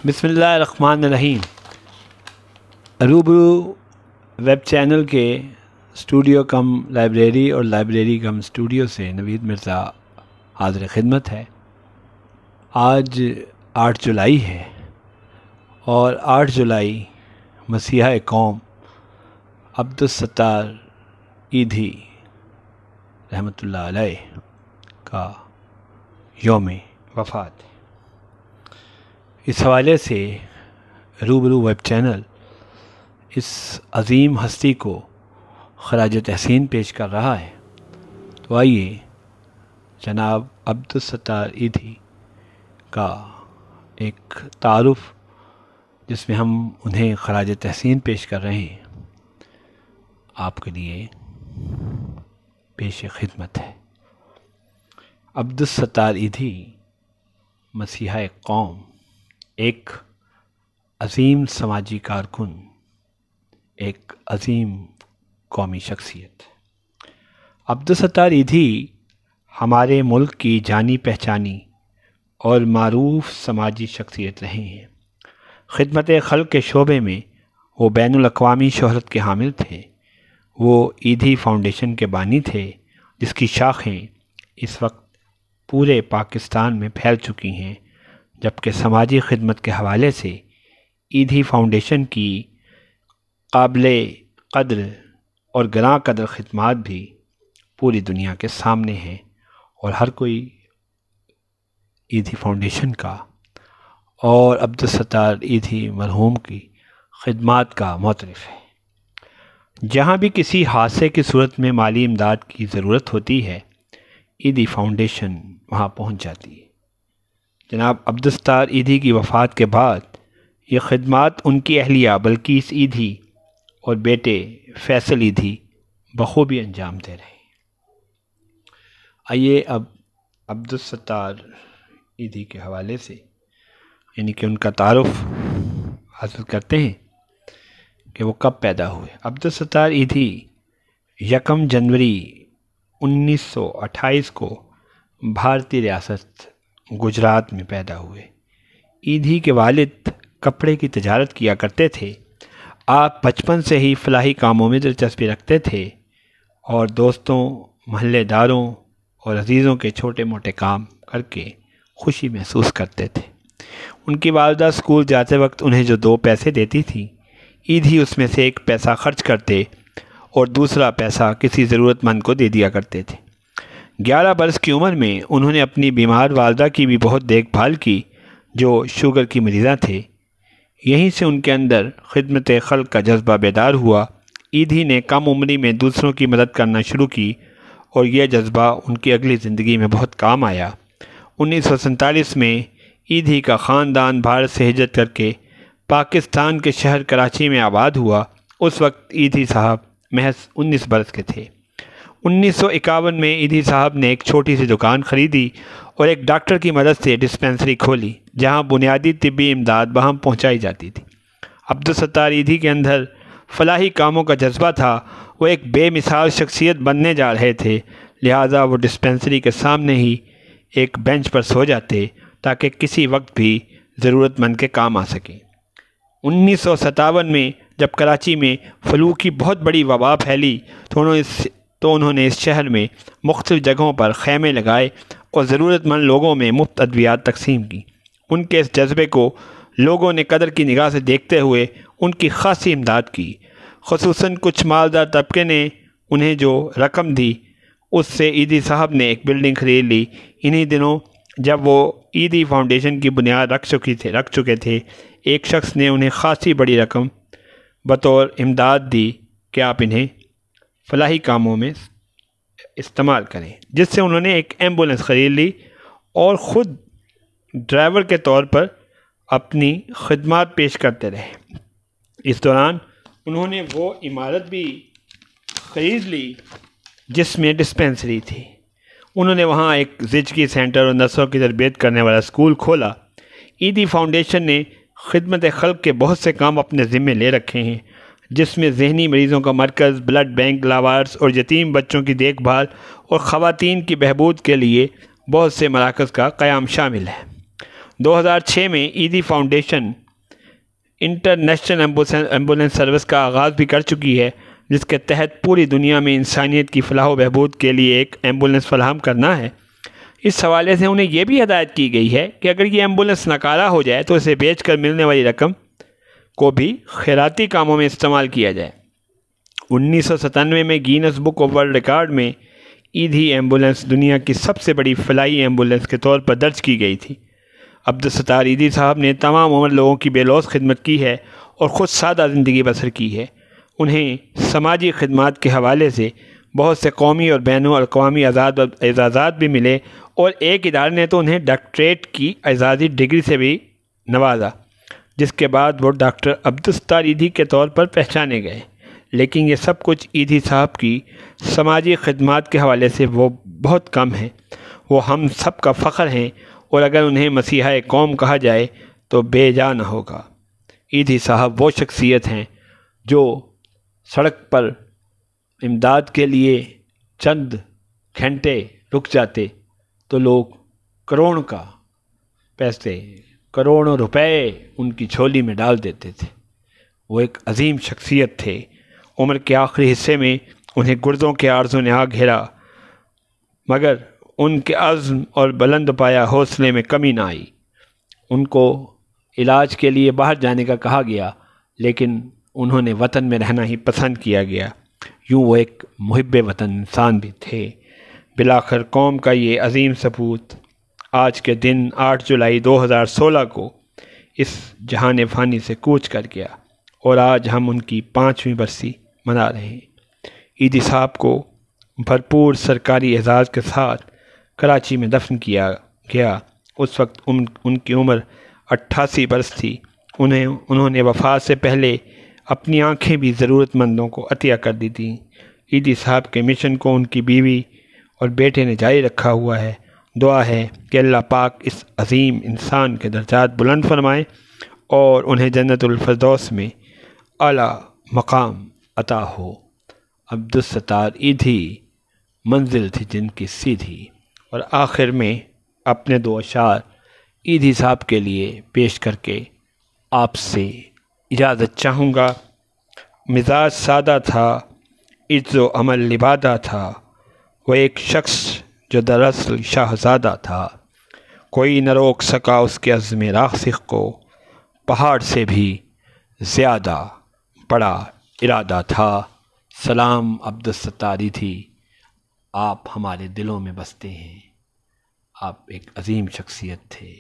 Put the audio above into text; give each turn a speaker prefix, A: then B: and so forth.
A: بسم اللہ الرحمن الرحیم۔ روبرو ویب چینل کے اسٹوڈیو کم لائبریری اور لائبریری کم اسٹوڈیو سے نوید مرزا حاضر خدمت ہے۔ آج 8 جولائی ہے اور 8 جولائی مسیحا قوم عبدالستار ایدھی رحمۃ اللہ علیہ کا یوم وفات ہے۔ اس حوالے سے روبرو ویب چینل اس عظیم ہستی کو خراج تحسین پیش کر رہا ہے، تو آئیے جناب عبدالستار ایدھی کا ایک تعارف جس میں ہم انہیں خراج تحسین پیش کر رہے ہیں آپ کے لیے پیش خدمت ہے۔ عبدالستار ایدھی مسیحا قوم ایک عظیم سماجی کارکن، ایک عظیم قومی شخصیت۔ عبدالستار ایدھی ہمارے ملک کی جانی پہچانی اور معروف سماجی شخصیت رہے ہیں۔ خدمت خلق کے شعبے میں وہ بین الاقوامی شہرت کے حامل تھے۔ وہ ایدھی فاؤنڈیشن کے بانی تھے، جس کی شاخیں اس وقت پورے پاکستان میں پھیل چکی ہیں، جبکہ سماجی خدمت کے حوالے سے ایدھی فاؤنڈیشن کی قابل قدر اور گراں قدر خدمات بھی پوری دنیا کے سامنے ہیں، اور ہر کوئی ایدھی فاؤنڈیشن کا اور عبدالستار ایدھی مرحوم کی خدمات کا معترف ہے۔ جہاں بھی کسی حادثے کی صورت میں مالی امداد کی ضرورت ہوتی ہے، ایدھی فاؤنڈیشن وہاں پہنچ جاتی ہے۔ جناب عبدالستار ایدھی کی وفات کے بعد یہ خدمات ان کی اہلیہ بلقیس ایدھی اور بیٹے فیصل ایدھی بخوبی انجام دے رہے ہیں۔ آئیے اب عبدالستار ایدھی کے حوالے سے یعنی کہ ان کا تعارف حاصل کرتے ہیں کہ وہ کب پیدا ہوئے۔ عبدالستار ایدھی 1 جنوری 1928 کو بھارتی ریاست گجرات میں پیدا ہوئے۔ ایدھی کے والد کپڑے کی تجارت کیا کرتے تھے۔ آپ بچپن سے ہی فلاحی کاموں میں دلچسپی رکھتے تھے اور دوستوں، محلے داروں اور عزیزوں کے چھوٹے موٹے کام کر کے خوشی محسوس کرتے تھے۔ ان کی والدہ اسکول جاتے وقت انہیں جو 2 پیسے دیتی تھیں، ایدھی اس میں سے 1 پیسہ خرچ کرتے اور دوسرا پیسہ کسی ضرورت مند کو دے دیا کرتے تھے۔ 11 برس کی عمر میں انہوں نے اپنی بیمار والدہ کی بھی بہت دیکھ بھال کی، جو شوگر کی مریضہ تھے۔ یہیں سے ان کے اندر خدمت خلق کا جذبہ بیدار ہوا۔ ایدھی نے کم عمری میں دوسروں کی مدد کرنا شروع کی اور یہ جذبہ ان کی اگلی زندگی میں بہت کام آیا۔ 1947 میں ایدھی کا خاندان بھارت سے ہجرت کر کے پاکستان کے شہر کراچی میں آباد ہوا۔ اس وقت ایدھی صاحب محض 19 برس کے تھے۔ 1951 میں ایدھی صاحب نے ایک چھوٹی سی دکان خریدی اور ایک ڈاکٹر کی مدد سے ڈسپنسری کھولی، جہاں بنیادی طبی امداد باہم پہنچائی جاتی تھی۔ عبدالستار ایدھی کے اندر فلاحی کاموں کا جذبہ تھا۔ وہ ایک بے مثال شخصیت بننے جا رہے تھے، لہٰذا وہ ڈسپنسری کے سامنے ہی ایک بینچ پر سو جاتے تاکہ کسی وقت بھی ضرورت مند کے کام آ سکیں۔ 1957 میں جب کراچی میں فلو کی بہت بڑی وبا پھیلی تو انہوں نے اس شہر میں مختلف جگہوں پر خیمے لگائے اور ضرورت مند لوگوں میں مفت ادویات تقسیم کی۔ ان کے اس جذبے کو لوگوں نے قدر کی نگاہ سے دیکھتے ہوئے ان کی خاصی امداد کی، خصوصاً کچھ مالدار طبقے نے انہیں جو رقم دی اس سے ایدھی صاحب نے ایک بلڈنگ خرید لی۔ انہی دنوں جب وہ ایدھی فاؤنڈیشن کی بنیاد رکھ چکے تھے، ایک شخص نے انہیں خاصی بڑی رقم بطور امداد دی کہ آپ انہیں فلاحی کاموں میں استعمال کریں، جس سے انہوں نے ایک ایمبولینس خرید لی اور خود ڈرائیور کے طور پر اپنی خدمات پیش کرتے رہے۔ اس دوران انہوں نے وہ عمارت بھی خرید لی جس میں ڈسپنسری تھی۔ انہوں نے وہاں ایک زچگی سینٹر اور نرسوں کی تربیت کرنے والا اسکول کھولا۔ ایدھی فاؤنڈیشن نے خدمت خلق کے بہت سے کام اپنے ذمے لے رکھے ہیں، جس میں ذہنی مریضوں کا مرکز، بلڈ بینک، لاوارث اور یتیم بچوں کی دیکھ بھال اور خواتین کی بہبود کے لیے بہت سے مراکز کا قیام شامل ہے۔ 2006 میں Edhi foundation international ambulance service کا آغاز بھی کر چکی ہے، جس کے تحت پوری دنیا میں انسانیت کی فلاح و بہبود کے لیے ایک ایمبولینس فراہم کرنا ہے۔ اس حوالے سے انہیں یہ بھی ہدایت کی گئی ہے کہ اگر یہ ایمبولینس ناکارہ ہو جائے تو اسے بیچ کر ملنے والی رقم کو بھی خیراتی کاموں میں استعمال کیا جائے۔ 1997 میں grains book of world record میں ایدھی ایمبولینس دنیا کی سب سے بڑی فلاحی ایمبولینس کے طور پر درج کی گئی تھی۔ عبدالستار ایدھی صاحب نے تمام عمر لوگوں کی بے لوث خدمت کی ہے اور خود سادہ زندگی بسر کی ہے۔ انہیں سماجی خدمات کے حوالے سے بہت سے قومی اور بین الاقوامی اعزازات بھی ملے، اور ایک ادارے نے تو انہیں ڈاکٹریٹ کی اعزازی ڈگری سے بھی نوازا، جس کے بعد وہ ڈاکٹر عبدالستار ایدھی کے طور پر پہچانے گئے۔ لیکن یہ سب کچھ ایدھی صاحب کی سماجی خدمات کے حوالے سے وہ بہت کم ہیں۔ وہ ہم سب کا فخر ہیں، اور اگر انہیں مسیحا قوم کہا جائے تو بے جا نہ ہوگا۔ ایدھی صاحب وہ شخصیت ہیں جو سڑک پر امداد کے لیے چند گھنٹے رک جاتے تو لوگ کروڑوں روپے ان کی جھولی میں ڈال دیتے تھے۔ وہ ایک عظیم شخصیت تھے۔ عمر کے آخری حصے میں انہیں گردوں کے عارضوں نے آ گھیرا، مگر ان کے عزم اور بلند پایا حوصلے میں کمی نہ آئی۔ ان کو علاج کے لیے باہر جانے کا کہا گیا، لیکن انہوں نے وطن میں رہنا ہی پسند کیا گیا۔ یوں وہ ایک محب وطن انسان بھی تھے۔ بالآخر قوم کا یہ عظیم سپوت آج کے دن 8 جولائی 2016 کو اس جہان فانی سے کوچ کر گیا، اور آج ہم ان کی 5ویں برسی منا رہے ہیں۔ ایدھی صاحب کو بھرپور سرکاری اعزاز کے ساتھ کراچی میں دفن کیا گیا۔ اس وقت ان کی عمر 88 برس تھی۔ انہوں نے وفات سے پہلے اپنی آنکھیں بھی ضرورت مندوں کو عطیہ کر دی تھیں۔ ایدھی صاحب کے مشن کو ان کی بیوی اور بیٹے نے جاری رکھا ہوا ہے۔ دعا ہے کہ اللہ پاک اس عظیم انسان کے درجات بلند فرمائے اور انہیں جنت الفردوس میں اعلیٰ مقام عطا ہو۔ عبدالستار ایدھی منزل تھی جن کی سیدھی۔ اور آخر میں اپنے 2 اشعار ایدھی صاحب کے لیے پیش کر کے آپ سے اجازت چاہوں گا۔ مزاج سادہ تھا، عز و عمل لبادہ تھا، وہ ایک شخص جو دراصل شاہزادہ تھا۔ کوئی نہ روک سکا اس کے عزم راسخ کو، پہاڑ سے بھی زیادہ بڑا ارادہ تھا۔ سلام عبدالستار ایدھی، آپ ہمارے دلوں میں بستے ہیں۔ آپ ایک عظیم شخصیت تھے۔